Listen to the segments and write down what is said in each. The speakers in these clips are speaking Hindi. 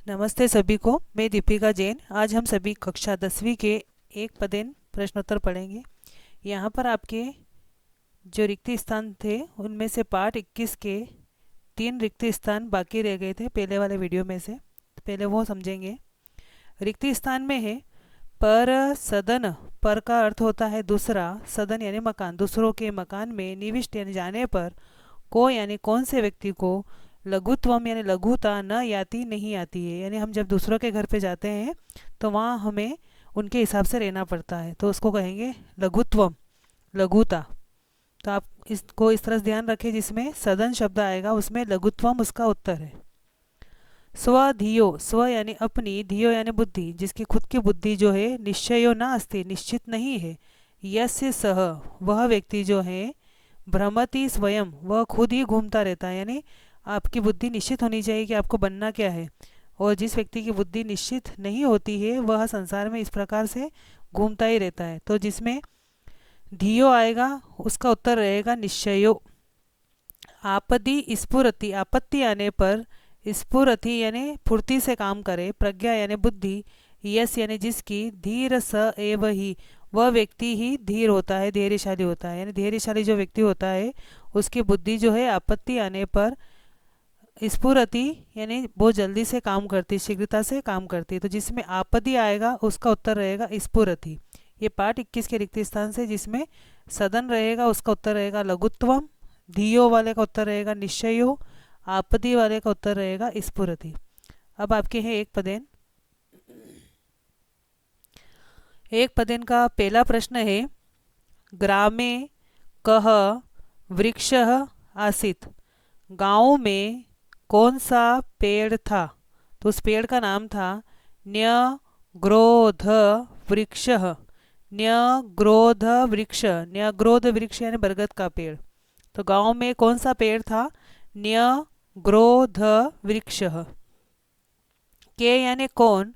नमस्ते सभी को। मैं दीपिका जैन। आज हम सभी कक्षा 10वीं के एक पदेन प्रश्नोत्तर पढ़ेंगे। यहाँ पर आपके जो रिक्त स्थान थे उनमें से पाठ 21 के 3 रिक्त स्थान बाकी रह गए थे पहले वाले वीडियो में से। पहले वो समझेंगे। रिक्त स्थान में है पर सदन। पर का अर्थ होता है दूसरा, सदन यानी मकान। दूसरों के मकान में निविष्ट यानी जाने पर को यानी कौन से व्यक्ति को लघुत्वम यानी लघुता न याति नहीं आती है। यानी हम जब दूसरों के घर पे जाते हैं तो वहाँ हमें उनके हिसाब से रहना पड़ता है, तो उसको कहेंगे लघुत्वम, लघुता। तो आप इसको इस तरह से ध्यान रखें, जिसमें सदन शब्द आएगा उसमें लघुत्वम उसका उत्तर है। स्वधियो, स्व यानी अपनी, धियो यानी बुद्धि, जिसकी खुद की बुद्धि जो है निश्चयो न अस्ति निश्चित नहीं है। यस्य सह, वह व्यक्ति जो है भ्रमति स्वयं, वह खुद ही घूमता रहता है। यानी आपकी बुद्धि निश्चित होनी चाहिए कि आपको बनना क्या है, और जिस व्यक्ति की बुद्धि निश्चित नहीं होती है वह संसार में इस प्रकार से घूमता ही रहता है। तो जिसमें धियो आएगा उसका उत्तर रहेगा निश्चयो। आपदि स्फुरति, आपत्ति आने पर स्फुरति यानी फुर्ती से काम करे। प्रज्ञा यानी बुद्धि। यस यानी जिसकी, धीर स एव ही, वह व्यक्ति ही धीर होता है, धैर्यशाली होता है। यानी धैर्यशाली जो व्यक्ति होता है उसकी बुद्धि जो है आपत्ति आने पर स्फुरति यानी बहुत जल्दी से काम करती, शीघ्रता से काम करती है। तो जिसमें आपत्ति आएगा उसका उत्तर रहेगा स्फुरति। ये पाठ 21 के रिक्त स्थान से जिसमें सदन रहेगा उसका उत्तर रहेगा लघुत्वम, धियो वाले का उत्तर रहेगा निश्चयो, आपत्ति वाले का उत्तर रहेगा स्फुरति। अब आपके हैं एक पदेन। एक पदेन का पहला प्रश्न है, ग्रामे कह वृक्षः आसीत्, गाँव में कौन सा पेड़ था। तो उस पेड़ का नाम था न्यग्रोध वृक्षः। न्यग्रोध वृक्ष, न्यग्रोध वृक्ष यानी बरगद का पेड़। तो गांव में कौन सा पेड़ था, न्यग्रोध वृक्षः। के यानी कौन,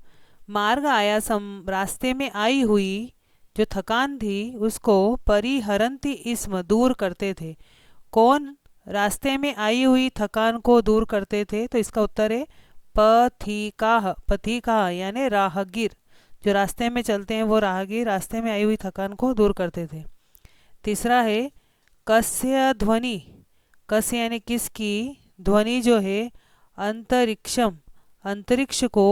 मार्ग आयासम, रास्ते में आई हुई जो थकान थी उसको परिहरन्ति इसम, दूर करते थे। कौन रास्ते में आई हुई थकान को दूर करते थे, तो इसका उत्तर है पथिकाः। पथिकाः यानी राहगीर, जो रास्ते में चलते हैं वो राहगीर रास्ते में आई हुई थकान को दूर करते थे। तीसरा है कस्य ध्वनि, कस्य यानी किसकी, ध्वनि जो है अंतरिक्षम, अंतरिक्ष को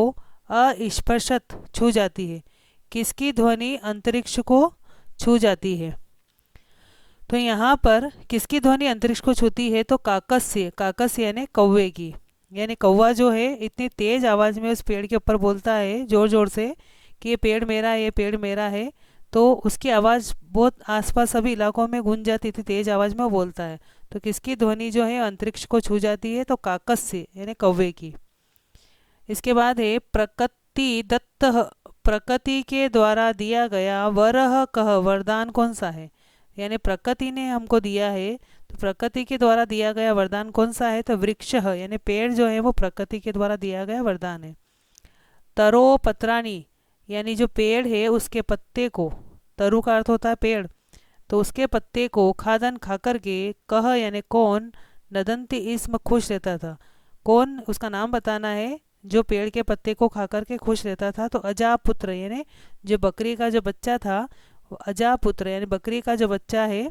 अस्पर्शत, छू जाती है। किसकी ध्वनि अंतरिक्ष को छू जाती है। तो यहाँ पर किसकी ध्वनि अंतरिक्ष को छूती है, तो काकस्य, काकस्य यानी कौवे की। यानी कौवा जो है इतनी तेज आवाज़ में उस पेड़ के ऊपर बोलता है जोर जोर से कि ये पेड़ मेरा है, ये पेड़ मेरा है। तो उसकी आवाज़ बहुत आसपास सभी इलाकों में गूंज जाती थी, तेज आवाज़ में वो बोलता है। तो किसकी ध्वनि जो है अंतरिक्ष को छू जाती है, तो काकस्य यानी कौवे की। इसके बाद है प्रकृति दत्त, प्रकृति के द्वारा दिया गया वरह कह, वरदान कौन सा है। यानी प्रकृति ने हमको दिया है, तो प्रकृति के द्वारा दिया गया वरदान कौन सा है, तो वृक्ष यानी पेड़ जो है वो प्रकृति के द्वारा दिया गया वरदान है। तरो पत्राणी यानी जो पेड़ है उसके पत्ते को, तरु का अर्थ होता है पेड़, तो उसके पत्ते को खादन खा करके, कह यानी कौन, नदंती इसम खुश रहता था। कौन उसका नाम बताना है जो पेड़ के पत्ते को खा करके खुश रहता था। तो अजापुत्र यानी जो बकरी का जो बच्चा था, अजापुत्र यानी बकरी का जो बच्चा है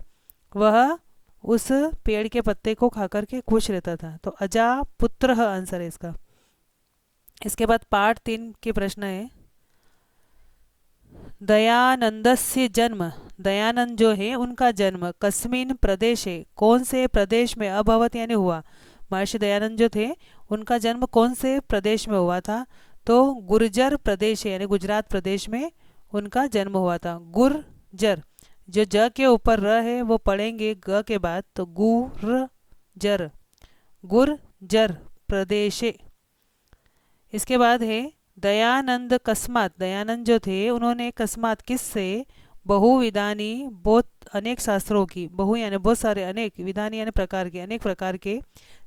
वह उस पेड़ के पत्ते को खा करके खुश रहता था। तो अजापुत्र आंसर है इसका। इसके बाद पार्ट 3 के प्रश्न है, दयानंदस्य जन्म, दयानंद जो है उनका जन्म कस्मिन प्रदेशे, कौन से प्रदेश में, अभवत यानी हुआ। महर्षि दयानंद जो थे उनका जन्म कौन से प्रदेश में हुआ था, तो गुर्जर प्रदेश यानी गुजरात प्रदेश में उनका जन्म हुआ था। गुर्जर, जो ज के ऊपर र है वो पढ़ेंगे ग के बाद, तो गुर्जर, गुर्जर प्रदेशे। इसके बाद है दयानंद कस्मात, दयानंद जो थे उन्होंने कस्मात किससे, बहुविधानी, बहुत अनेक शास्त्रों की, बहु यानी बहुत सारे, अनेक, विधानी यानी प्रकार के, अनेक प्रकार के,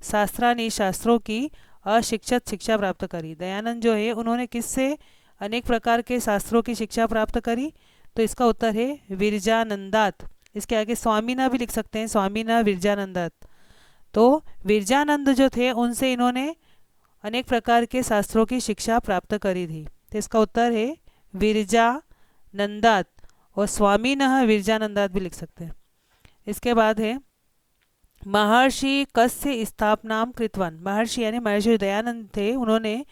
शास्त्रानी शास्त्रों की अशिक्षित शिक्षा प्राप्त करी। दयानंद जो है उन्होंने किससे अनेक प्रकार के शास्त्रों की शिक्षा प्राप्त करी, तो इसका उत्तर है विरजानंदात। इसके आगे स्वामीना भी लिख सकते हैं, स्वामीना विरजानंदात। तो विरजानंद जो थे उनसे इन्होंने अनेक प्रकार के शास्त्रों की शिक्षा प्राप्त करी थी। तो इसका उत्तर है विरजा नंदात, और स्वामीनः विरजानंदात भी लिख सकते हैं। इसके बाद है महर्षि कस्य स्थापनाम कृतवान। महर्षि यानी महर्षि दयानंद थे, उन्होंने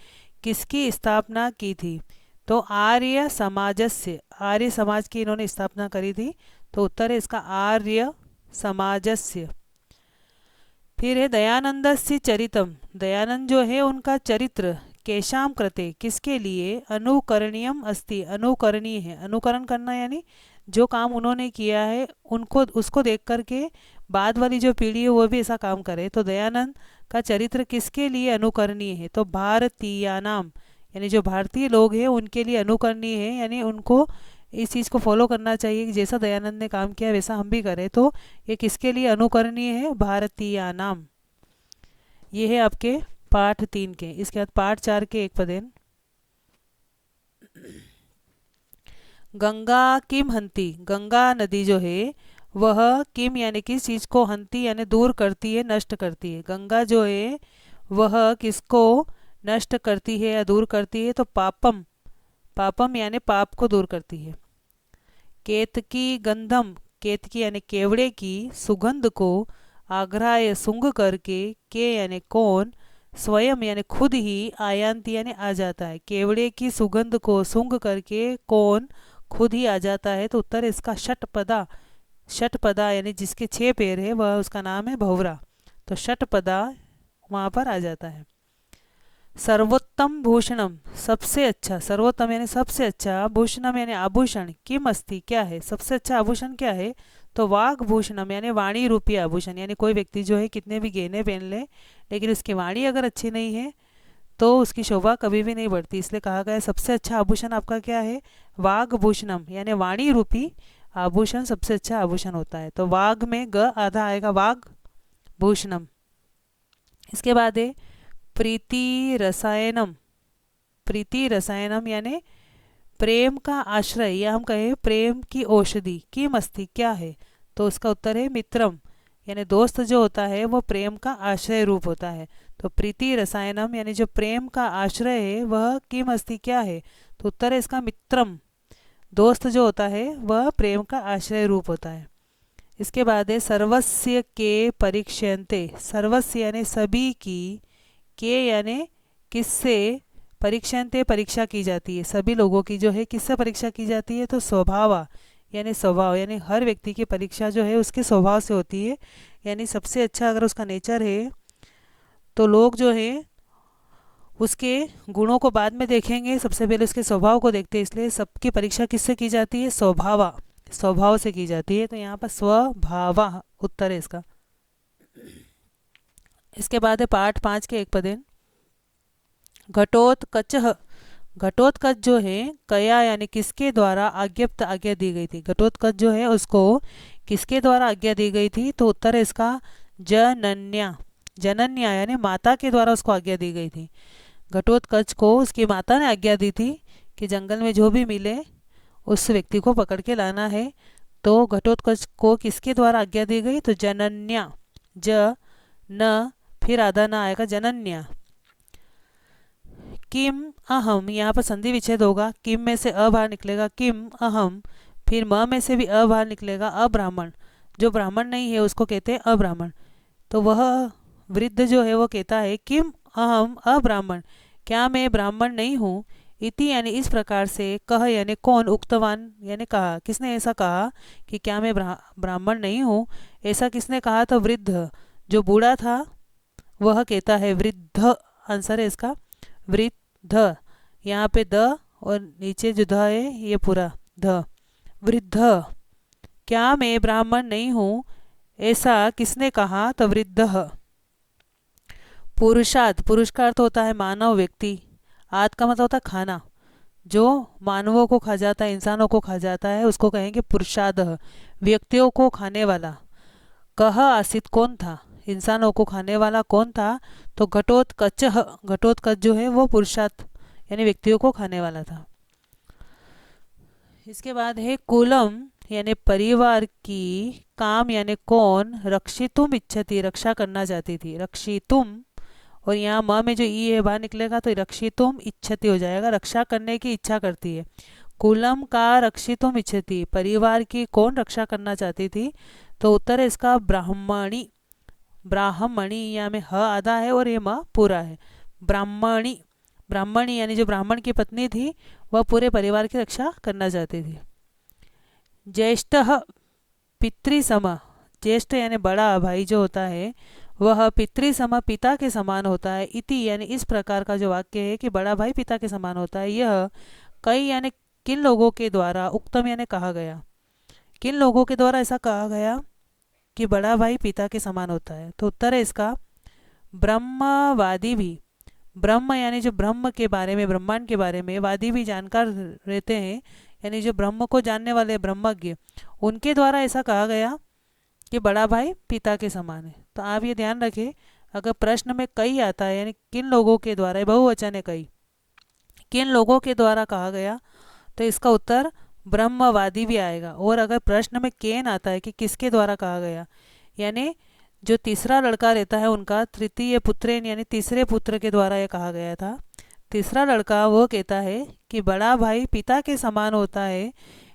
किसकी स्थापना की थी? तो आर्य समाजस्य, आर्य समाज की इन्होंने स्थापना करी थी। तो उत्तर है इसका आर्य समाजस्य। फिर है दयानंदस्य चरितम। दयानंद जो है उनका चरित्र केशाम कृते, किसके लिए? अनुकरणीयम अस्ति, अनुकरणीय है। अनुकरण करना यानी जो काम उन्होंने किया है उनको उसको देख करके बाद वाली जो पीढ़ी है वो भी ऐसा काम करे। तो दयानंद का चरित्र किसके लिए अनुकरणीय है? तो भारतीयानाम, यानी जो भारतीय लोग हैं उनके लिए अनुकरणीय है, यानी उनको इस चीज़ को फॉलो करना चाहिए कि जैसा दयानंद ने काम किया वैसा हम भी करें। तो ये किसके लिए अनुकरणीय है? भारतीयानाम। ये है आपके पाठ 3 के। इसके बाद पाठ 4 के एक पदेन। गंगा किम हंती। गंगा नदी जो है वह किम यानी किस चीज़ को, हंती यानी दूर करती है, नष्ट करती है। गंगा जो है वह किसको नष्ट करती है या दूर करती है? तो पापम, पापम यानी पाप को दूर करती है। केतकी गंधम, केतकी यानी केवड़े की सुगंध को आग्राय सूंघ करके, के यानी कौन, स्वयं यानी खुद ही, आयांति यानी आ जाता है। केवड़े की सुगंध को सूंघ करके कौन खुद ही आ जाता है। तो उत्तर इसका षटपदा। षटपदा यानी जिसके 6 पैर है वह उसका नाम है भौरा। तो षटपदा वहाँ पर आ जाता है। सर्वोत्तम भूषणम, सबसे अच्छा, सर्वोत्तम यानी सबसे अच्छा, भूषणम यानी आभूषण, किम अस्ति क्या है? सबसे अच्छा आभूषण क्या है? तो वाग भूषणम यानी वाणी रूपी आभूषण, यानी कोई व्यक्ति जो है कितने भी गहने पहन ले लेकिन उसकी वाणी अगर अच्छी नहीं है तो उसकी शोभा कभी भी नहीं बढ़ती। इसलिए कहा गया सबसे अच्छा आभूषण आपका क्या है? वाग भूषणम, यानी वाणी रूपी आभूषण सबसे अच्छा आभूषण होता है। तो वाग में ग आधा आएगा, वाग भूषणम। इसके बाद है प्रीति रसायनम। प्रीति रसायनम यानी प्रेम का आश्रय, या हम कहें प्रेम की औषधि, की मस्ती क्या है? तो उसका उत्तर है मित्रम, यानी दोस्त जो होता है वो प्रेम का आश्रय रूप होता है। तो प्रीति रसायनम यानी जो प्रेम का आश्रय है वह की मस्ती क्या है? तो उत्तर है इसका मित्रम। दोस्त जो होता है वह प्रेम का आश्रय रूप होता है। इसके बाद है सर्वस्य के परीक्षन्ते। सर्वस्य यानी सभी की, के यानी किससे, परीक्षन्ते परीक्षा की जाती है। सभी लोगों की जो है किससे परीक्षा की जाती है? तो स्वभावा यानी स्वभाव, यानी हर व्यक्ति की परीक्षा जो है उसके स्वभाव से होती है। यानी सबसे अच्छा अगर उसका नेचर है तो लोग जो है उसके गुणों को बाद में देखेंगे, सबसे पहले उसके स्वभाव को देखते हैं। इसलिए सबकी परीक्षा किससे की जाती है? स्वभावा, स्वभाव से की जाती है। तो यहाँ पर स्वभावा उत्तर है इसका। इसके बाद है पाठ 5 के एक पदेन। घटोत्कचः। घटोत्कच जो है कया यानी किसके द्वारा आज्ञप्त, आज्ञा दी गई थी। घटोत्कच जो है उसको किसके द्वारा आज्ञा दी गई थी? तो उत्तर है इसका जनन्या। जनन्या यानी माता के द्वारा उसको आज्ञा दी गई थी। घटोत्कच को उसकी माता ने आज्ञा दी थी कि जंगल में जो भी मिले उस व्यक्ति को पकड़ के लाना है। तो घटोत्कच को किसके द्वारा आज्ञा दी गई? तो जनन्या, ज न फिर आधा न आएगा, जनन्या। किम अहम, यहाँ पर संधि विच्छेद होगा। किम में से अ बाहर निकलेगा, किम अहम। फिर म में से भी अ बाहर निकलेगा, अब्राह्मण। जो ब्राह्मण नहीं है उसको कहते हैं अब्राह्मण। तो वह वृद्ध जो है वो कहता है किम अहम अब्राह्मण, क्या मैं ब्राह्मण नहीं हूँ? इति यानी इस प्रकार से, कह यानी कौन, उक्तवान यानी कहा, किसने ऐसा कहा कि क्या मैं ब्राह्मण नहीं हूँ? ऐसा किसने कहा? तो वृद्ध, जो बूढ़ा था वह कहता है। वृद्ध आंसर है इसका, वृद्ध। यहाँ पे द और नीचे जो ध है ये पूरा ध। वृद्ध, क्या मैं ब्राह्मण नहीं हूँ ऐसा किसने कहा? तो वृद्ध। पुरुषाद, पुरुष का अर्थ होता है मानव, व्यक्ति। आद का मतलब होता है खाना, जो मानवों को खा जाता है, इंसानों को खा जाता है उसको कहेंगे पुरुषाद, व्यक्तियों को खाने वाला। कह आसित कौन था? इंसानों को खाने वाला कौन था? तो घटोत्कच। घटोत्कच जो है वो पुरुषार्थ यानी व्यक्तियों को खाने वाला था। इसके बाद है कुलम यानी परिवार की, काम यानी कौन, रक्षितुम इच्छति रक्षा करना चाहती थी। रक्षितुम और यहाँ म में जो ई है बाहर निकलेगा तो रक्षितुम इच्छति हो जाएगा, रक्षा करने की इच्छा करती है। कुलम का रक्षितुम इच्छति, परिवार की कौन रक्षा करना चाहती थी, तो उत्तर है इसका ब्राह्मणी। ब्राह्मणी यहाँ में ह आधा है और ये म पूरा है। ब्राह्मणी, ब्राह्मणी यानी जो ब्राह्मण की पत्नी थी वह पूरे परिवार की रक्षा करना चाहती थी। ज्येष्ठ पितृसम, ज्येष्ठ यानी बड़ा भाई जो होता है वह पितृसम पिता के समान होता है। इति यानी इस प्रकार का जो वाक्य है कि बड़ा भाई पिता के समान होता है, यह कई यानी किन लोगों के द्वारा, उक्तम यानी कहा गया, किन लोगों के द्वारा ऐसा कहा गया कि बड़ा भाई पिता के समान होता है, तो उत्तर है इसका ब्रह्मवादी भी। ब्रह्म यानी जो ब्रह्म के बारे में, ब्रह्मांड के बारे में वादी भी जानकार रहते हैं, यानी जो ब्रह्म को जानने वाले ब्रह्मज्ञ, उनके द्वारा ऐसा कहा गया कि बड़ा भाई पिता के समान है। तो आप ये ध्यान रखें, अगर प्रश्न में कई आता है यानी किन लोगों के द्वारा, बहुवचन है कई, किन लोगों के द्वारा कहा गया, तो इसका उत्तर ब्रह्मवादी भी आएगा। और अगर प्रश्न में केन आता है कि किसके द्वारा कहा गया, यानी जो तीसरा लड़का रहता है उनका तृतीय पुत्रेन यानी तीसरे पुत्र के द्वारा यह कहा गया था। तीसरा लड़का वो कहता है कि बड़ा भाई पिता के समान होता है,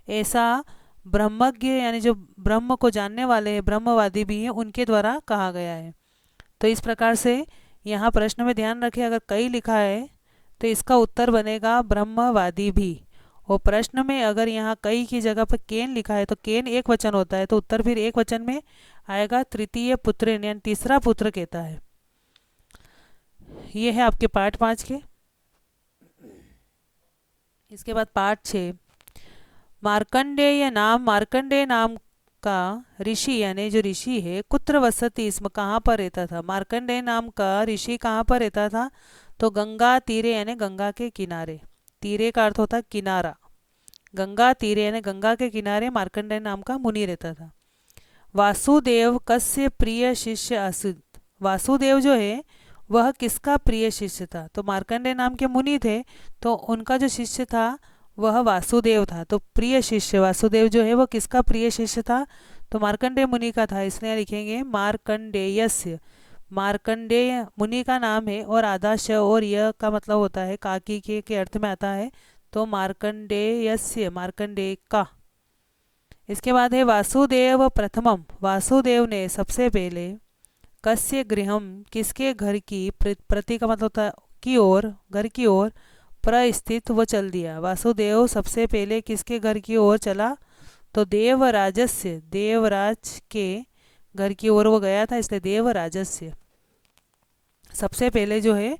ऐसा ब्रह्मज्ञ यानी जो ब्रह्म को जानने वाले हैं, ब्रह्मवादी भी हैं, उनके द्वारा कहा गया है। तो इस प्रकार से यहाँ प्रश्न में ध्यान रखें, अगर कई लिखा है तो इसका उत्तर बनेगा ब्रह्मवादी भी। और प्रश्न में अगर यहाँ कई की जगह पर केन लिखा है तो केन एक वचन होता है, तो उत्तर फिर एक वचन में आएगा तृतीय पुत्र यानी तीसरा पुत्र कहता है। ये है आपके पाठ 5 के। इसके बाद पाठ 6, मार्कंडेय नाम, मार्कंडेय नाम का ऋषि यानी जो ऋषि है कुत्र वसति, इसमें कहाँ पर रहता था। मार्कंडेय नाम का ऋषि कहाँ पर रहता था, तो गंगा तीरे यानी गंगा के किनारे। तीरे का अर्थ होता है किनारा, गंगा तीरे यानी गंगा के किनारे मार्कंडेय नाम का मुनि रहता था। वासुदेव कस्य प्रिय शिष्य आसीत, वासुदेव जो है वह किसका प्रिय शिष्य था, तो मार्कंडेय नाम के मुनि थे तो उनका जो शिष्य था वह वासुदेव था। तो प्रिय शिष्य वासुदेव जो है वो किसका प्रिय शिष्य था, तो मार्कंडेय मुनि का था, इसलिए लिखेंगे मार्कंडेयस्य। मार्कंडेय मुनि का नाम है और आधा श और य का मतलब होता है काकी के अर्थ में आता है, तो मार्कंडेयस्य मार्कंडेय का। इसके बाद है वासुदेव प्रथमम, वासुदेव ने सबसे पहले कस्य गृहम किसके घर की, प्रति का मतलब होता है की ओर, घर की ओर, प्रस्थित वो चल दिया। वासुदेव सबसे पहले किसके घर की ओर चला, तो देवराजस्य, देवराज के घर की ओर वो गया था, इसलिए देवराजस्य। सबसे पहले जो है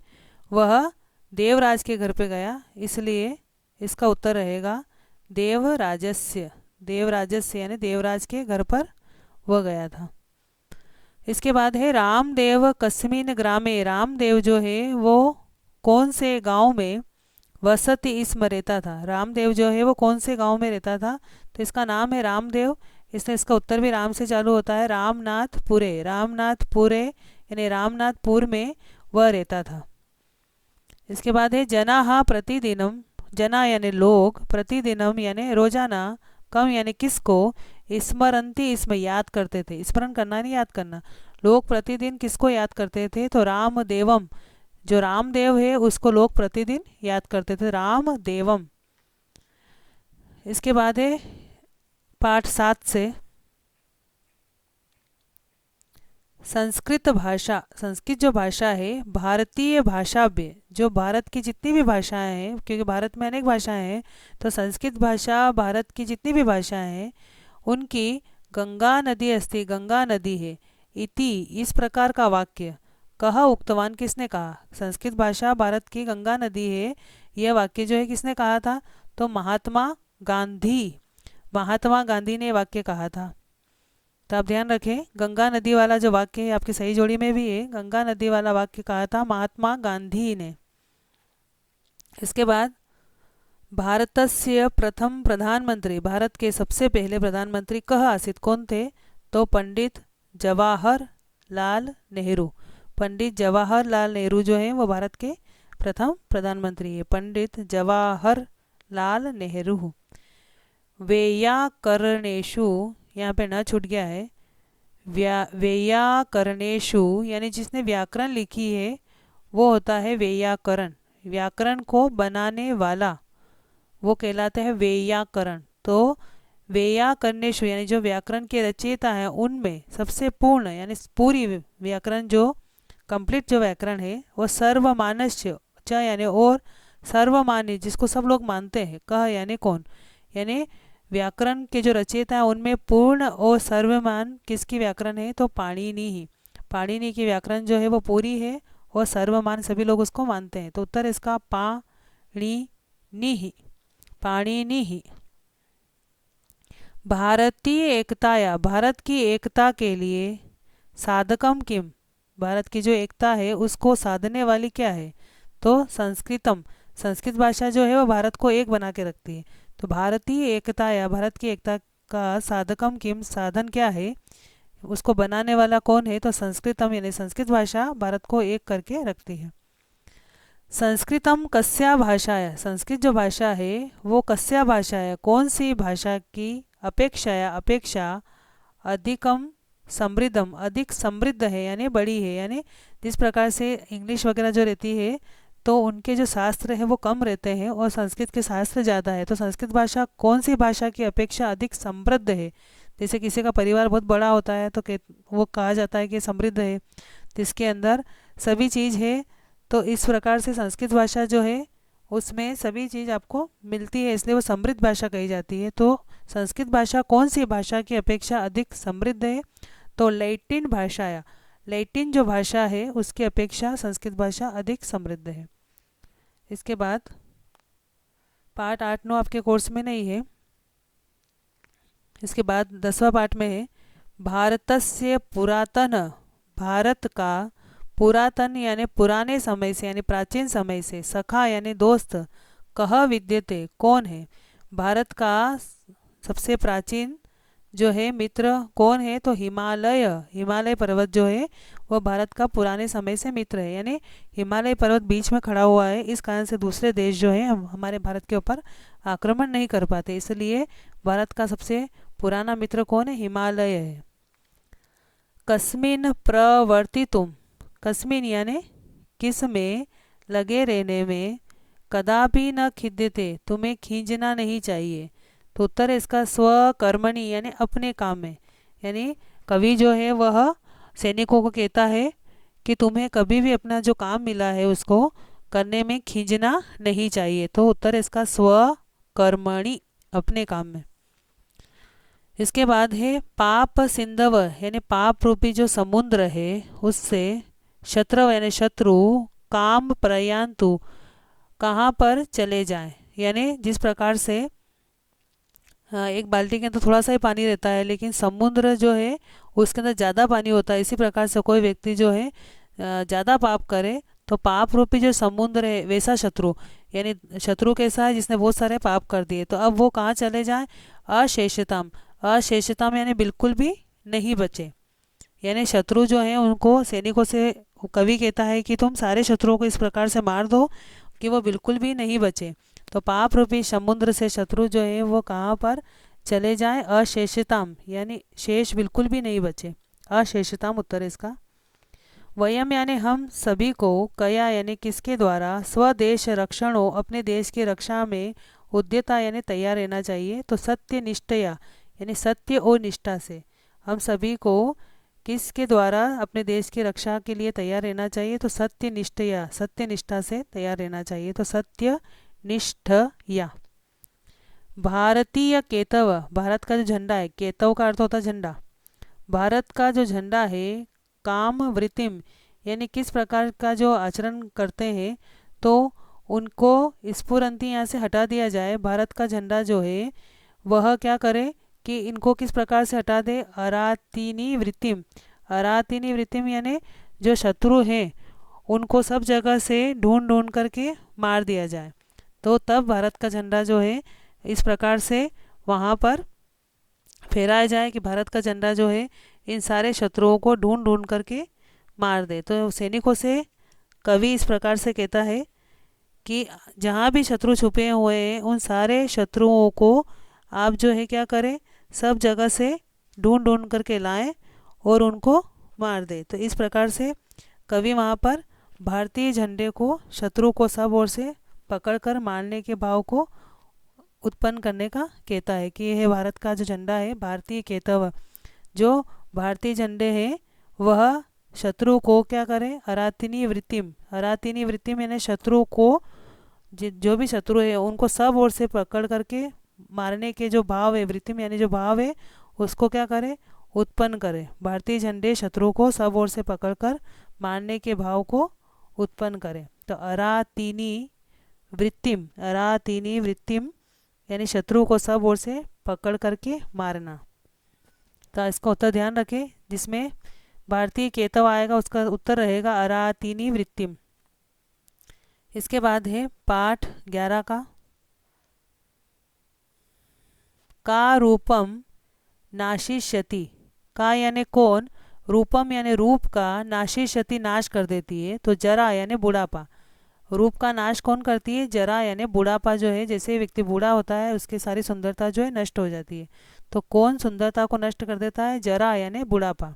वह देवराज के घर पे गया, इसलिए इसका उत्तर रहेगा देवराजस्य। देवराजस्य यानी देवराज के घर पर वह गया था। इसके बाद है रामदेव कस्मिन ग्रामे, रामदेव जो है वो कौन से गांव में वसति इसमें रहता था। रामदेव जो है वो कौन से गांव में रहता था, तो इसका नाम है रामदेव, इसलिए इसका उत्तर भी राम से चालू होता है, रामनाथपुरे। रामनाथपुरे यानी रामनाथपुर में वह रहता था। इसके बाद है जनाः प्रतिदिनम, जना यानी लोग, प्रतिदिनम यानी रोजाना, कम यानी किसको, स्मरंती इसमें याद करते थे। स्मरण करना नहीं याद करना, लोग प्रतिदिन किसको याद करते थे, तो रामदेवम, जो रामदेव है उसको लोग प्रतिदिन याद करते थे, रामदेवम। इसके बाद है पाठ 7 से संस्कृत भाषा। संस्कृत जो भाषा है भारतीय भाषा में, जो भारत की जितनी भी भाषाएं हैं, क्योंकि भारत में अनेक भाषाएं हैं, तो संस्कृत भाषा भारत की जितनी भी भाषाएं हैं उनकी गंगा नदी अस्ति, गंगा नदी है। इति इस प्रकार का वाक्य कहा उक्तवान, किसने कहा, संस्कृत भाषा भारत की गंगा नदी है, यह वाक्य जो है किसने कहा था, तो महात्मा गांधी। महात्मा गांधी ने वाक्य कहा था। तो आप ध्यान रखें, गंगा नदी वाला जो वाक्य है आपकी सही जोड़ी में भी है, गंगा नदी वाला वाक्य कहा था महात्मा गांधी ने। इसके बाद भारतस्य प्रथम प्रधानमंत्री, भारत के सबसे पहले प्रधानमंत्री कह आसित, कौन थे, तो पंडित जवाहरलाल नेहरू। पंडित जवाहरलाल नेहरू जो है वो भारत के प्रथम प्रधानमंत्री है, पंडित जवाहरलाल नेहरू। वैयाकरणेषु, यहाँ पे न छूट गया है, वैयाकरणेषु यानी जिसने व्याकरण लिखी है वो होता है वैयाकरण। व्याकरण को बनाने वाला वो कहलाता है वैयाकरण। तो वैयाकरणेषु यानी जो व्याकरण के रचयिता हैं उनमें सबसे पूर्ण यानी पूरी व्याकरण जो कंप्लीट जो व्याकरण है वो सर्वमानस्य च यानी और सर्वमान्य जिसको सब लोग मानते हैं, कह यानी कौन, यानी व्याकरण के जो रचयिता हैं उनमें पूर्ण और सर्वमान किसकी व्याकरण है, तो पाणिनि ही। पाणिनि की व्याकरण जो है वो पूरी है और सर्वमान सभी लोग उसको मानते हैं। तो उत्तर इसका पाणिनि ही, पाणिनि ही। भारतीय एकताया भारत की एकता के लिए साधकम किम, भारत की जो एकता है उसको साधने वाली क्या है, तो संस्कृतम। संस्कृत भाषा जो है वो भारत को एक बना के रखती है। तो भारतीय एकता या भारत की एकता का साधकम किम, साधन क्या है, उसको बनाने वाला कौन है, तो संस्कृतम यानी संस्कृत भाषा भारत को एक करके रखती है। संस्कृतम कस्या भाषा है, संस्कृत जो भाषा है वो कस्या भाषा है, कौन सी भाषा की अपेक्षा अधिकम समृद्धम, अधिक समृद्ध है यानी बड़ी है। यानी जिस प्रकार से इंग्लिश वगैरह जो रहती है तो उनके जो शास्त्र है वो कम रहते हैं और संस्कृत के शास्त्र ज़्यादा है। तो संस्कृत भाषा कौन सी भाषा की अपेक्षा अधिक समृद्ध है। जैसे किसी का परिवार बहुत बड़ा होता है तो वो कहा जाता है कि समृद्ध है, जिसके अंदर सभी चीज़ है। तो इस प्रकार से संस्कृत भाषा जो है उसमें सभी चीज़ आपको मिलती है, इसलिए वो समृद्ध भाषा कही जाती है। तो संस्कृत भाषा कौन सी भाषा की अपेक्षा अधिक समृद्ध है, तो लैटिन भाषा या लैटिन जो भाषा है उसकी अपेक्षा संस्कृत भाषा अधिक समृद्ध है। इसके बाद पाठ 8-9 आपके कोर्स में नहीं है। इसके बाद 10वां पाठ में है भारतस्य पुरातन, भारत का पुरातन यानी पुराने समय से यानी प्राचीन समय से, सखा यानी दोस्त, कह विद्यते कौन है, भारत का सबसे प्राचीन जो है मित्र कौन है, तो हिमालय, हिमालय पर्वत जो है वह भारत का पुराने समय से मित्र है। यानी हिमालय पर्वत बीच में खड़ा हुआ है, इस कारण से दूसरे देश जो है हमारे भारत के ऊपर आक्रमण नहीं कर पाते, इसलिए भारत का सबसे पुराना मित्र कौन है, हिमालय है। कस्मिन प्रवर्तितुम, कस्मिन यानी किस में, लगे रहने में, कदापि न खिद्यते तुम्हें खींचना नहीं चाहिए। तो उत्तर है इसका स्वकर्मणि यानी अपने काम में। यानी कवि जो है वह सैनिकों को कहता है कि तुम्हें कभी भी अपना जो काम मिला है उसको करने में खींचना नहीं चाहिए। तो उत्तर है इसका स्वकर्मणि, अपने काम में। इसके बाद है पाप सिंधव यानी पाप रूपी जो समुद्र है उससे शत्रु यानी शत्रु, काम प्रयांतु कहाँ पर चले जाएं। यानी जिस प्रकार से एक बाल्टी के अंदर थोड़ा सा ही पानी रहता है लेकिन समुद्र जो है उसके अंदर ज़्यादा पानी होता है, इसी प्रकार से कोई व्यक्ति जो है ज़्यादा पाप करे तो पाप रूपी जो समुद्र है वैसा शत्रु, यानी शत्रु कैसा है जिसने बहुत सारे पाप कर दिए, तो अब वो कहाँ चले जाएं, अशेषताम, अशेषताम यानी बिल्कुल भी नहीं बचे। यानी शत्रु जो हैं उनको सैनिकों से कवि कहता है कि तुम सारे शत्रुओं को इस प्रकार से मार दो कि वो बिल्कुल भी नहीं बचे। तो पाप रूपी समुद्र से शत्रु जो है वो कहाँ पर चले जाएं, अशेषताम यानी शेष बिल्कुल भी नहीं बचे, अशेषताम उत्तर इसका। वयम यानी हम सभी को, कया यानी किसके द्वारा, स्वदेश रक्षणों अपने देश की रक्षा में, उद्यता यानी तैयार रहना चाहिए। तो सत्य निष्ठया यानी सत्य और निष्ठा से हम सभी को किसके द्वारा अपने देश की रक्षा के लिए तैयार रहना चाहिए, तो सत्य निष्ठया, सत्य निष्ठा से तैयार रहना चाहिए। तो सत्य निष्ठया। भारतीय केतव, भारत का जो झंडा है, केतव का अर्थ होता है झंडा, भारत का जो झंडा है, काम वृत्तिम यानी किस प्रकार का जो आचरण करते हैं तो उनको स्फुरंती यहाँ से हटा दिया जाए। भारत का झंडा जो है वह क्या करे कि इनको किस प्रकार से हटा दे, अरातिनी वृत्तिम, अरातिनी वृत्तिम यानी जो शत्रु हैं उनको सब जगह से ढूंढ ढूंढ करके मार दिया जाए। तो तब भारत का झंडा जो है इस प्रकार से वहाँ पर फहराया जाए कि भारत का झंडा जो है इन सारे शत्रुओं को ढूंढ ढूंढ करके मार दे। तो सैनिकों से कवि इस प्रकार से कहता है कि जहाँ भी शत्रु छुपे हुए हैं उन सारे शत्रुओं को आप जो है क्या करें, सब जगह से ढूंढ ढूंढ करके लाएं और उनको मार दे। तो इस प्रकार से कवि वहाँ पर भारतीय झंडे को शत्रु को सब ओर से पकड़कर मारने के भाव को उत्पन्न करने का कहता है कि यह भारत का जो झंडा है, भारतीय केतव जो भारतीय झंडे है वह शत्रु को क्या करे, अरातिनी वृत्तिम यानी शत्रु को, जो भी शत्रु है उनको सब ओर से पकड़ करके मारने के जो भाव है, वृत्तिम यानी जो भाव है उसको क्या करे, उत्पन्न करे। भारतीय झंडे शत्रु को सब ओर से पकड़कर मारने के भाव को उत्पन्न करे। तो अरातिनी वृत्तिम यानी शत्रु को सब ओर से पकड़ करके मारना। तो इसका उत्तर ध्यान रखें, जिसमें भारतीय केतव आएगा उसका उत्तर रहेगा अरातिनी वृत्तिम। इसके बाद है पाठ 11 का रूपम नाशिष्यति। का यानी कौन, रूपम यानी रूप का, नाशिष्यति नाश कर देती है। तो जरा यानी बुढ़ापा, रूप का नाश कौन करती है, जरा यानी बुढ़ापा जो है, जैसे व्यक्ति बूढ़ा होता है उसकी सारी सुंदरता जो है नष्ट हो जाती है। तो कौन सुंदरता को नष्ट कर देता है, जरा यानी बुढ़ापा।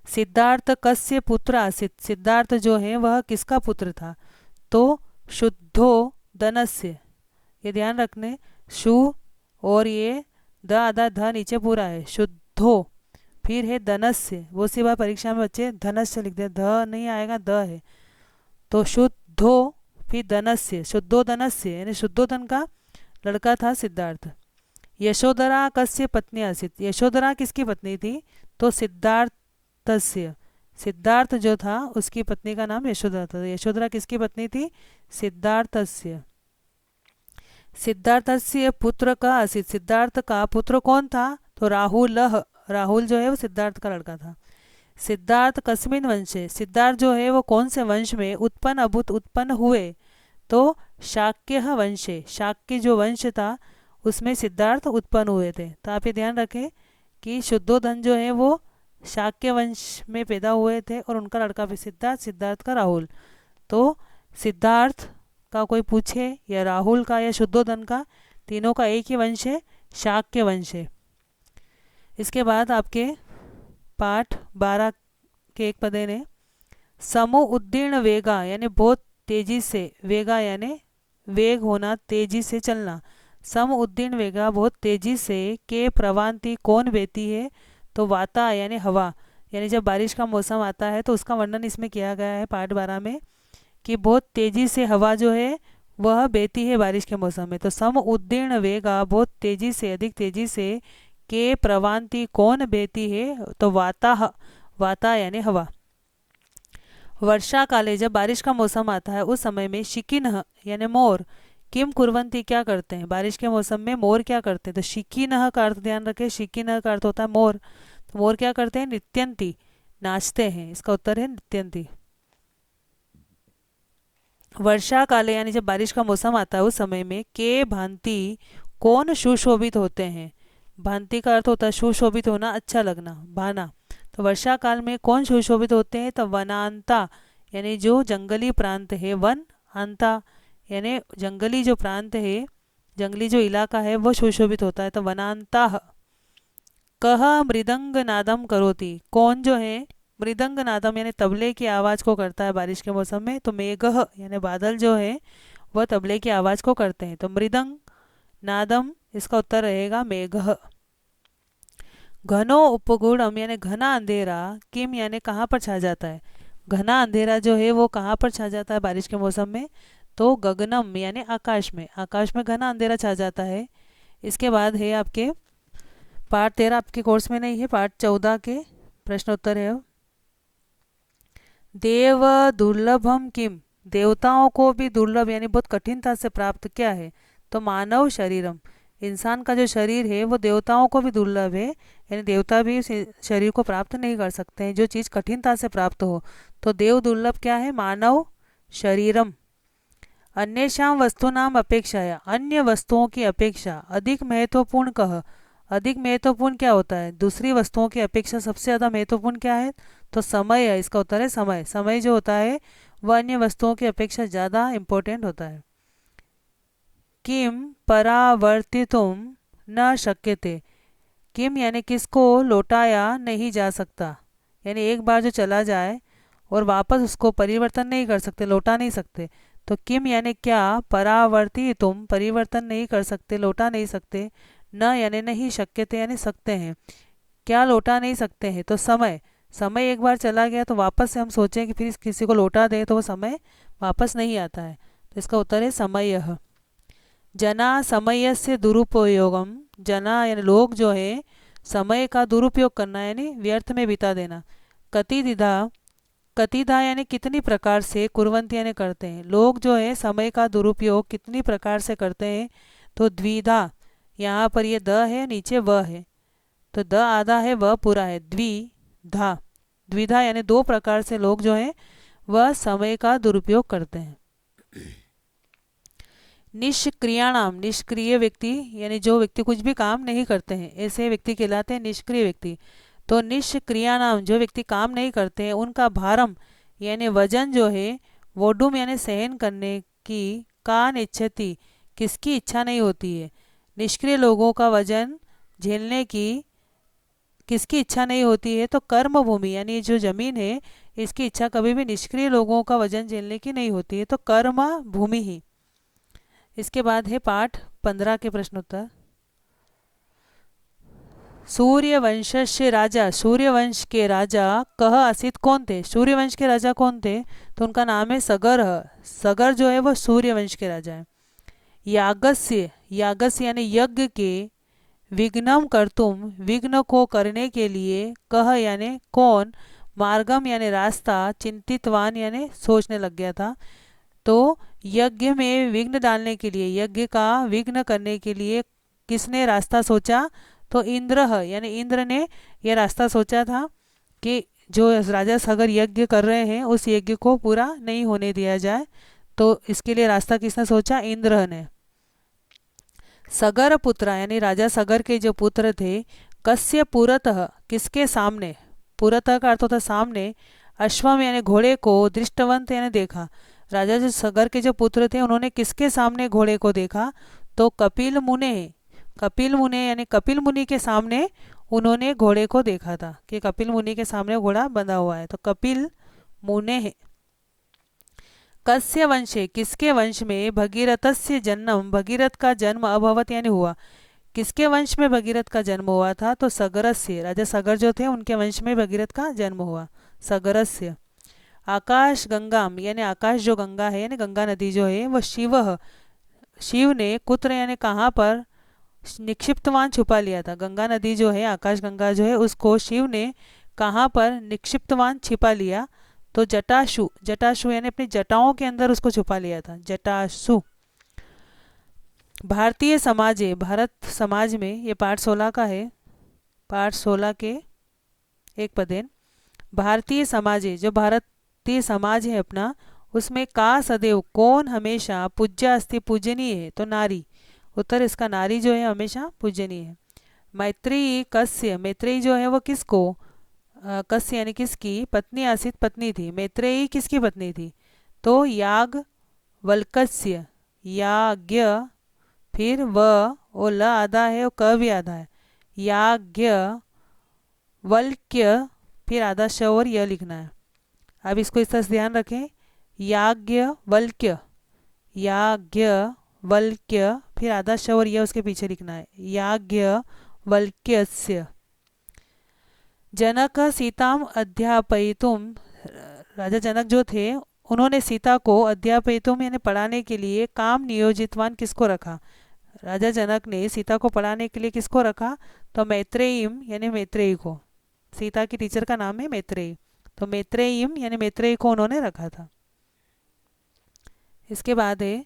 सिद्धार्थ कस्य पुत्र आसित, सिद्धार्थ जो है वह किसका पुत्र था, तो शुद्धो धनस्य। ये ध्यान रखने, शु और ये द आधा ध नीचे पूरा है, शुद्धो, फिर है धनस्य। वो सी बार परीक्षा में बच्चे धनस्य लिख दे, ध नहीं आएगा, द है। तो शुद्धो फिर धनस्य, शुद्धोधनस्य यानी शुद्धोधन का लड़का था सिद्धार्थ। यशोधरा कस्य पत्नी आसित, यशोधरा किसकी पत्नी थी, तो सिद्धार्थस्य, सिद्धार्थ जो था उसकी पत्नी का नाम यशोधरा था। यशोधरा किसकी पत्नी थी, सिद्धार्थस्य। सिद्धार्थस्य पुत्र का आसित, सिद्धार्थ का पुत्र कौन था, तो राहुल, राहुल जो है वो सिद्धार्थ का लड़का था। सिद्धार्थ कस्मिन वंशे, सिद्धार्थ जो है वो कौन से वंश में उत्पन्न हुए, तो शाक्य वंशे, शाक्य जो वंश था उसमें सिद्धार्थ उत्पन्न हुए थे। तो आप ये ध्यान रखें कि शुद्धोधन जो है वो शाक्य वंश में पैदा हुए थे और उनका लड़का भी सिद्धार्थ, सिद्धार्थ का राहुल। तो सिद्धार्थ का कोई पूछे या राहुल का या शुद्धोधन का, तीनों का एक ही वंश है, शाक्य वंश है। इसके बाद आपके पाठ 12 के एक पदे ने समो उद्दीर्ण वेगा यानी बहुत तेजी से, वेगा यानी वेग होना, तेजी से चलना। सम उद्दीर्ण वेगा बहुत तेजी से, के प्रवांति कौन बहती है, तो वाता यानी हवा, यानी जब बारिश का मौसम आता है तो उसका वर्णन इसमें किया गया है पाठ 12 में कि बहुत तेजी से हवा जो है वह बहती है बारिश के मौसम में। तो सम उद्दीर्ण वेगा बहुत तेजी से, अधिक तेजी से, के प्रवांति कौन बहती है, तो वाता, वाता यानी हवा। वर्षा काले जब बारिश का मौसम आता है उस समय में शिकिनः यानी मोर, किम कुर्वंती क्या करते हैं, बारिश के मौसम में मोर क्या करते हैं, तो शिकिनः का अर्थ ध्यान रखें, शिकिनः का अर्थ होता है मोर। तो मोर क्या करते हैं, नृत्यंती, नाचते हैं। इसका उत्तर है नृत्यंती। वर्षा काले यानी जब बारिश का मौसम आता है उस समय में के भांति कौन सुशोभित होते हैं, भांति का अर्थ होता है सुशोभित होना, अच्छा लगना, भाना। तो वर्षा काल में कौन सुशोभित होते हैं, तो वनांता यानी जो जंगली प्रांत है, वन अंता यानी जंगली जो प्रांत है, जंगली जो इलाका है वो सुशोभित होता है। तो वनांता। कह मृदंग नादम करोति, कौन जो है मृदंग नादम यानी तबले की आवाज़ को करता है बारिश के मौसम में, तो मेघः यानी बादल जो है वह तबले की आवाज़ को करते हैं। तो मृदंग नादम, इसका उत्तर रहेगा मेघः। घनो उपगूढ़म यानी घना अंधेरा, किम यानी कहाँ पर छा जाता है, घना अंधेरा जो है वो कहाँ पर छा जाता है बारिश के मौसम में, तो गगनम यानी आकाश में, आकाश में घना अंधेरा छा जाता है। इसके बाद है आपके पाठ 13 आपके कोर्स में नहीं है, पाठ 14 के प्रश्न उत्तर है। देव दुर्लभम किम, देवताओं को भी दुर्लभ यानी बहुत कठिनता से प्राप्त क्या है, तो मानव शरीरम, इंसान का जो शरीर है वो देवताओं को भी दुर्लभ है, यानी देवता भी उस शरीर को प्राप्त नहीं कर सकते हैं जो चीज़ कठिनता से प्राप्त हो। तो देव दुर्लभ क्या है, मानव शरीरम। अन्येषां वस्तूनाम अपेक्षाया, अन्य वस्तुओं की अपेक्षा अधिक महत्वपूर्ण कह, अधिक महत्वपूर्ण क्या होता है, दूसरी वस्तुओं की अपेक्षा सबसे ज़्यादा महत्वपूर्ण क्या है, तो समय है। इसका उत्तर है समय। समय जो होता है वह अन्य वस्तुओं की अपेक्षा ज़्यादा इम्पोर्टेंट होता है। किम परावर्तितुम न शक्यते, किम यानी किसको लौटाया नहीं जा सकता, यानी एक बार जो चला जाए और वापस उसको परिवर्तन नहीं कर सकते, लौटा नहीं सकते। तो किम यानी क्या, परावर्ती तुम परिवर्तन नहीं कर सकते, लौटा नहीं सकते। न यानी नहीं, शक्यते यानी सकते हैं। क्या लौटा नहीं सकते हैं, तो समय। समय एक बार चला गया तो वापस से हम सोचें कि फिर किसी को लौटा दें तो वो समय वापस नहीं आता है। तो इसका उत्तर है समय। जना समय से दुरुपयोगम, जना यानी लोग जो है समय का दुरुपयोग करना यानी व्यर्थ में बिता देना। कतिदिधा, कतिधा यानी कितनी प्रकार से, कुर्वंती यानी करते हैं। लोग जो है समय का दुरुपयोग कितनी प्रकार से करते हैं। तो द्विधा, यहाँ पर ये द है, नीचे व है, तो द आधा है, व पूरा है, द्विधा। द्विधा यानी दो प्रकार से लोग जो है वह समय का दुरुपयोग करते हैं। निष्क्रियाणाम, निष्क्रिय व्यक्ति यानी जो व्यक्ति कुछ भी काम नहीं करते हैं, ऐसे व्यक्ति कहलाते हैं निष्क्रिय व्यक्ति। तो निष्क्रियाणाम, जो व्यक्ति काम नहीं करते हैं, उनका भारम यानी वजन जो है, वोडुम यानी सहन करने की, का निच्छति किसकी इच्छा नहीं होती है। निष्क्रिय लोगों का वजन झेलने की किसकी इच्छा नहीं होती है, तो कर्म भूमि यानी जो जमीन है इसकी इच्छा कभी भी निष्क्रिय लोगों का वजन झेलने की नहीं होती है, तो कर्म भूमि ही। इसके बाद है पाठ 15 के प्रश्नोत्तर। सूर्यवंशस्य राजा, सूर्यवंश के राजा कह आसित कौन थे, सूर्यवंश के राजा कौन थे, तो उनका नाम है सगर। सगर जो है वो सूर्यवंश के राजा है। यागस्य, यागस्य यानी यज्ञ के, विघ्नम कर्तुम विघ्न को करने के लिए, कह यानी कौन, मार्गम यानी रास्ता, चिंतितवान यानी सोचने लग गया था। तो यज्ञ में विघ्न डालने के लिए, यज्ञ का विघ्न करने के लिए किसने रास्ता सोचा, तो इंद्र यानी इंद्र ने यह रास्ता सोचा था कि जो राजा सगर यज्ञ कर रहे हैं उस यज्ञ को पूरा नहीं होने दिया जाए। तो इसके लिए रास्ता किसने सोचा, इंद्र ने। सगर पुत्र यानी राजा सगर के जो पुत्र थे, कस्य पुरतः किसके सामने, पुरतः का अर्थ होता सामने, अश्वम यानी घोड़े को, दृष्टवंत यानी देखा। राजा जो सगर के जो पुत्र थे उन्होंने किसके सामने घोड़े को देखा, तो कपिल मुने, कपिल मुने यानी कपिल मुनि के सामने उन्होंने घोड़े को देखा था कि कपिल मुनि के सामने घोड़ा बंधा हुआ है, तो कपिल मुने है। कस्य वंशे किसके वंश में, भगीरथस्य जन्म, भगीरथ का जन्म अभवत यानी हुआ। किसके वंश में भगीरथ का जन्म हुआ था, तो सगरस्य, राजा सगर जो थे उनके वंश में भगीरथ का जन्म हुआ, सगरस्य। आकाश गंगाम यानी आकाश जो गंगा है यानी गंगा नदी जो है वह शिव, शिव ने कुत्र यानी कहाँ पर, निक्षिप्तवान छुपा लिया था। गंगा नदी जो है, आकाश गंगा जो है उसको शिव ने कहाँ पर निक्षिप्तवान छिपा लिया, तो जटाशु, जटाशु यानी अपनी जटाओं के अंदर उसको छुपा लिया था, जटाशु। भारतीय समाज है, भारत समाज में, ये पाठ 16 का है, पाठ 16 के एक पदेन। भारतीय समाज है, जो भारतीय समाज है अपना, उसमें का सदैव कौन हमेशा, पूज्य अस्ति पूजनीय है, तो नारी। उत्तर इसका नारी जो है हमेशा पूजनीय है। मैत्रेयी कस्य, मैत्रेयी जो है वो किसको, कस्य यानी किसकी पत्नी, आसित पत्नी थी। मैत्रेयी किसकी पत्नी थी, तो याग वल्कस्य, याज्ञ, फिर व, ओ ल आधा है और क भी आधा है, याज्ञ वल्क्य, फिर आधा श और य लिखना है। अब इसको इस तरह से ध्यान रखें, याज्ञ वल्क्य, याज्ञ वल्क्य, फिर आधा श और य उसके पीछे लिखना है, याज्ञ वल्क्यस्य। जनक सीताम अध्यापयितुम, राजा जनक जो थे उन्होंने सीता को अध्यापयितुम यानी पढ़ाने के लिए, काम नियोजितवान किसको रखा, राजा जनक ने सीता को पढ़ाने के लिए किसको रखा, तो मैत्रेयीम यानी मैत्रेयी को। सीता की टीचर का नाम है मैत्रेयी, तो मैत्रेयीम यानी मैत्रेयी को उन्होंने रखा था। इसके बाद है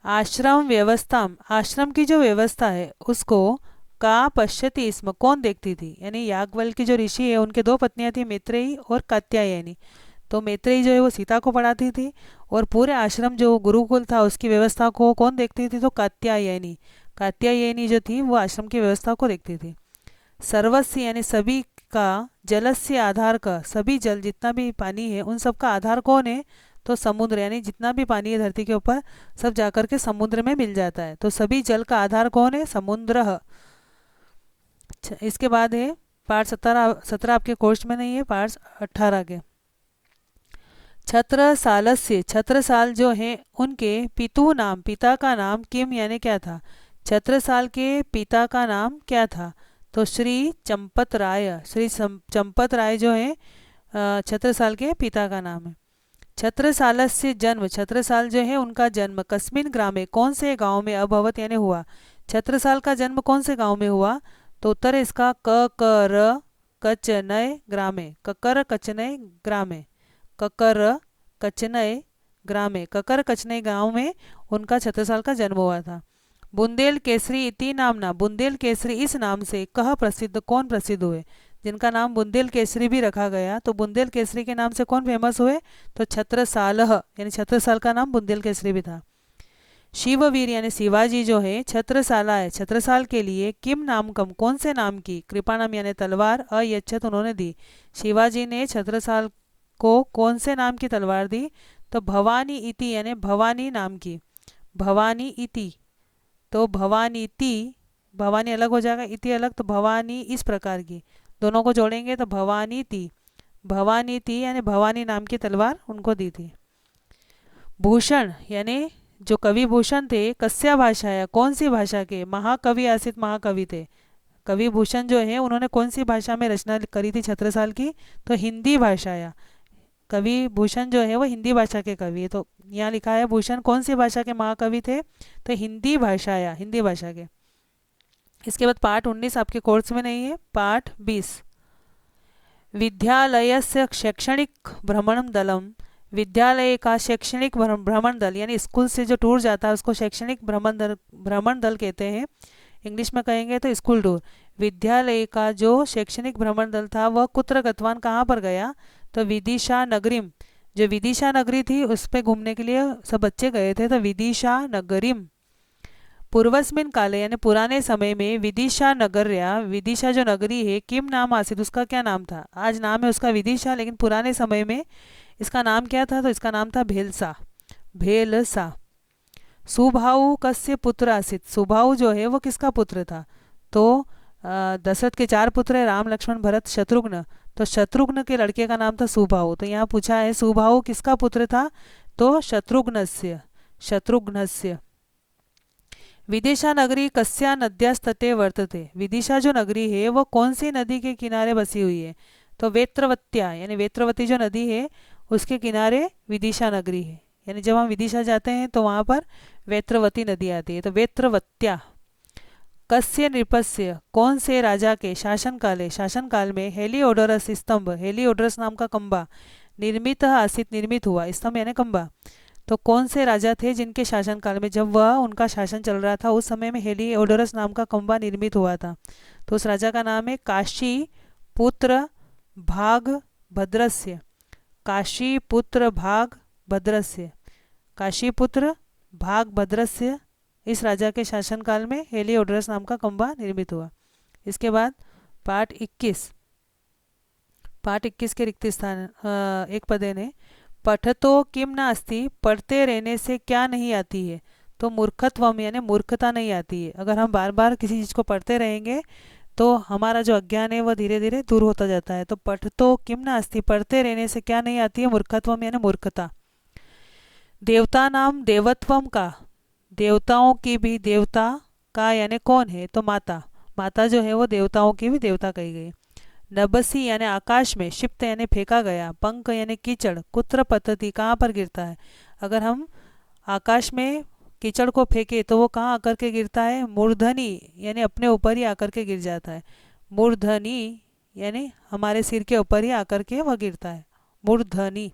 आश्रम व्यवस्था, आश्रम की जो व्यवस्था है उसको का पश्यति इसमें कौन देखती थी, यानी याज्ञवल्क्य की जो ऋषि है उनके दो पत्नियां थी, मैत्रेयी और कात्यायनी। तो मैत्रेयी जो है वो सीता को पढ़ाती थी और पूरे आश्रम जो गुरुकुल था उसकी व्यवस्था को कौन देखती थी, तो कात्यायनी। कात्यायनी जो थी वो आश्रम की व्यवस्था को देखती थी। सर्वस्य यानी सभी का, जलस्य आधार का, सभी जल जितना भी पानी है उन सब का आधार कौन है, तो समुद्र, यानी जितना भी पानी है धरती के ऊपर सब जाकर के समुद्र में मिल जाता है, तो सभी जल का आधार कौन है, समुद्र। इसके बाद है पार्ट 17, 17 आपके कोर्स में नहीं है, पार्ट 18 के। छत्रसालस्य, छत्रसाल जो है उनके पितु नाम, पिता का नाम किम यानी क्या था। छत्रसाल के पिता का नाम क्या था। तो श्री चंपत राय, श्री चंपत राय जो है छत्रसाल के पिता का नाम है। छत्रसालस्य जन्म, छत्रसाल जो है उनका जन्म कस्मिन ग्रामे, कौन से गांव में अभवत यानी हुआ। छत्रसाल का जन्म कौन से गांव में हुआ। तो उत्तर है इसका ककर कचनय ग्रामे, ककर कचनय ग्रामे, ककर कचनय ग्रामे, ककर कचनय गांव में उनका छत्रसाल का जन्म हुआ था। बुंदेल केसरी इति नामना, बुंदेल केसरी इस नाम से कह प्रसिद्ध, कौन प्रसिद्ध हुए। जिनका नाम बुंदेल केसरी भी रखा गया, तो बुंदेल केसरी के नाम से कौन फेमस हुए। तो छत्रसालह यानी छत्रसाल का नाम बुंदेल केसरी भी था। शिववीर यानी शिवाजी जो है छत्रसाला है, छत्रसाल के लिए किम नाम कम, कौन से नाम की, कृपानाम यानी तलवार, अयच्छत उन्होंने दी। शिवाजी ने छत्रसाल को कौन से नाम की तलवार दी। तो भवानी इति यानी भवानी नाम की, भवानी इति। तो भवानी ती, भवानी अलग हो जाएगा, इति अलग, तो भवानी इस प्रकार की, दोनों को जोड़ेंगे तो भवानी ती, भवानी ती यानी भवानी नाम की तलवार उनको दी थी। भूषण यानी जो कवि भूषण थे कस्या भाषाया, कौन सी भाषा के, महाकवि आसित महाकवि थे। कवि भूषण जो है उन्होंने कौन सी भाषा में रचना करी थी छत्रसाल की। तो हिंदी भाषाया, कवि भूषण जो है वो हिंदी भाषा के कवि है। तो यहाँ लिखा है भूषण कौन सी भाषा के महाकवि थे। तो हिंदी भाषाया, हिंदी भाषा के। इसके बाद पाठ 19 आपके कोर्स में नहीं है, पाठ 20 विद्यालय से शैक्षणिक भ्रमण दलम, विद्यालय का शैक्षणिक भ्रमण दल यानी स्कूल से जो टूर जाता है उसको शैक्षणिक भ्रमण दल कहते हैं। इंग्लिश में कहेंगे तो स्कूल टूर। विद्यालय का जो शैक्षणिक भ्रमण दल था वह कुत्र गतवान, कहाँ पर गया। तो विदिशा नगरीम, जो विदिशा नगरी थी उस पर घूमने के लिए सब बच्चे गए थे। तो विदिशा नगरीम। पूर्वस्मिन काले यानी पुराने समय में विदिशा नगर्या, विदिशा जो नगरी है किम नाम आसित, उसका क्या नाम था। आज नाम है उसका विदिशा, लेकिन पुराने समय में इसका नाम क्या था। तो इसका नाम था भेलसा, भेलसा। सुभाऊ कस्य पुत्र आसित, सुभाऊ जो है वो किसका पुत्र था। तो दशरथ के 4 पुत्र है, राम लक्ष्मण भरत शत्रुघ्न। तो शत्रुघ्न के लड़के का नाम था सुभाऊ। तो यहाँ पूछा है सुभाऊ किसका पुत्र था। तो शत्रुघ्नस्य, शत्रुघ्नस्य। विदिशा नगरी कस्या नद्यास्तटे वर्तते, विदिशा जो नगरी है वो कौन सी नदी के किनारे बसी हुई है। तो वेत्रवत्या यानी वेत्रवती जो नदी है उसके किनारे विदिशा नगरी है। यानी जब हम विदिशा जाते हैं तो वहाँ पर वेत्रवती नदी आती है। तो वेत्रवत्या। कस्य नृपस्य, कौन से राजा के शासनकाले, शासनकाल में हेलिओडोरस स्तंभ, हेलिओडोरस नाम का खंबा निर्मित आसित, निर्मित हुआ, स्तंभ यानी खंबा। तो कौन से राजा थे जिनके शासनकाल में, जब वह उनका शासन चल रहा था उस समय में हेलिओडोरस नाम का खंबा निर्मित हुआ था। तो उस राजा का नाम है काशी पुत्र भाग भद्रस्य, काशी पुत्र भाग भद्रस्य, काशी पुत्र भाग भद्रस्य। इस राजा के शासनकाल में हेलिओडोरस नाम का खंबा निर्मित हुआ। इसके बाद पाठ 21, पाठ 21 के रिक्त स्थान एक पदे ने पठतो किम न अस्ति, पढ़ते रहने से क्या नहीं आती है। तो मूर्खत्वम यानी मूर्खता नहीं आती है। अगर हम बार बार किसी चीज़ को पढ़ते रहेंगे तो हमारा जो अज्ञान है वह धीरे धीरे दूर होता जाता है। तो पठतो किम न अस्ति, पढ़ते रहने से क्या नहीं आती है, मूर्खत्वम यानी मूर्खता। देवता नाम देवत्वम का, देवताओं की भी देवता का यानी कौन है। तो माता, माता जो है वो देवताओं की भी देवता कही गई। नभसी यानी आकाश में, क्षिप्त यानी फेंका गया, पंख यानी कीचड़, कुत्र पतति कहाँ पर गिरता है। अगर हम आकाश में कीचड़ को फेंके तो वो कहाँ आकर के गिरता है, मूर्धनी यानी अपने ऊपर ही आकर के गिर जाता है। मूर्धनी यानी हमारे सिर के ऊपर ही आकर के वह गिरता है, मूर्धनी।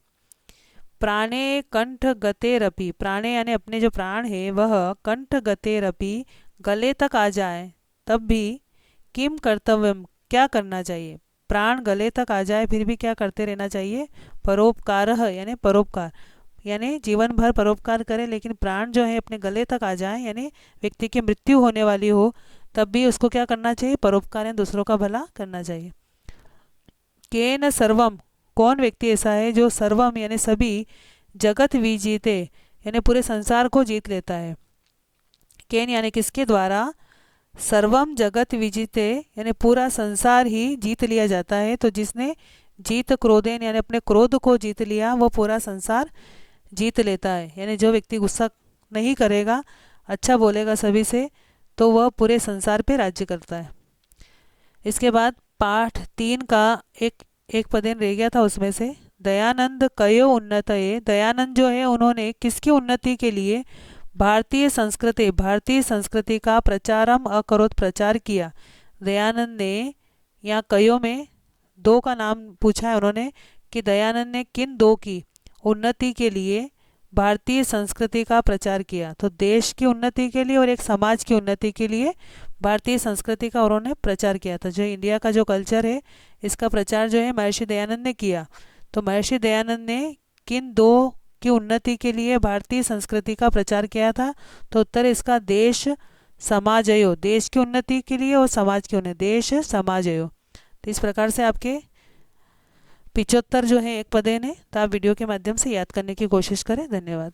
प्राणे कंठ गतेरपि, प्राणे यानी अपने जो प्राण है वह कंठ गतेरपि गले तक आ जाए तब भी किम कर्तव्यम, क्या करना चाहिए। प्राण गले तक आ जाए फिर भी क्या करते रहना चाहिए, परोपकार यानी परोपकार, यानी जीवन भर परोपकार करें, लेकिन प्राण जो है अपने गले तक आ जाए यानी व्यक्ति की मृत्यु होने वाली हो तब भी उसको क्या करना चाहिए, परोपकार यानी दूसरों का भला करना चाहिए। केन सर्वम, कौन व्यक्ति ऐसा है जो सर्वम यानी सभी, जगत विजीते यानी पूरे संसार को जीत लेता है। केन यानी किसके द्वारा, सर्वम जगत विजिते यानी पूरा संसार ही जीत लिया जाता है। तो जिसने जीत क्रोधेन यानी अपने क्रोध को जीत लिया वो पूरा संसार जीत लेता है। यानी जो व्यक्ति गुस्सा नहीं करेगा, अच्छा बोलेगा सभी से, तो वह पूरे संसार पे राज्य करता है। इसके बाद पाठ 3 का एक एक पदेन रह गया था, उसमें से दयानंद कयो उन्नतये, दयानंद जो है उन्होंने किसकी उन्नति के लिए भारतीय संस्कृति का प्रचारम अकरोत, प्रचार किया। दयानंद ने यहाँ कयो में दो का नाम पूछा है उन्होंने कि दयानंद ने किन दो की उन्नति के लिए भारतीय संस्कृति का प्रचार किया। तो देश की उन्नति के लिए और एक समाज की उन्नति के लिए भारतीय संस्कृति का उन्होंने प्रचार किया था। जो इंडिया का जो कल्चर है इसका प्रचार जो है महर्षि दयानंद ने किया। तो महर्षि दयानंद ने किन दो की उन्नति के लिए भारतीय संस्कृति का प्रचार किया था? तो उत्तर इसका देश समाजयो, देश की उन्नति के लिए और समाज की उन्नति, देश समाजयो। तो इस प्रकार से आपके 75 जो है एक पदेन है, तो आप वीडियो के माध्यम से याद करने की कोशिश करें। धन्यवाद।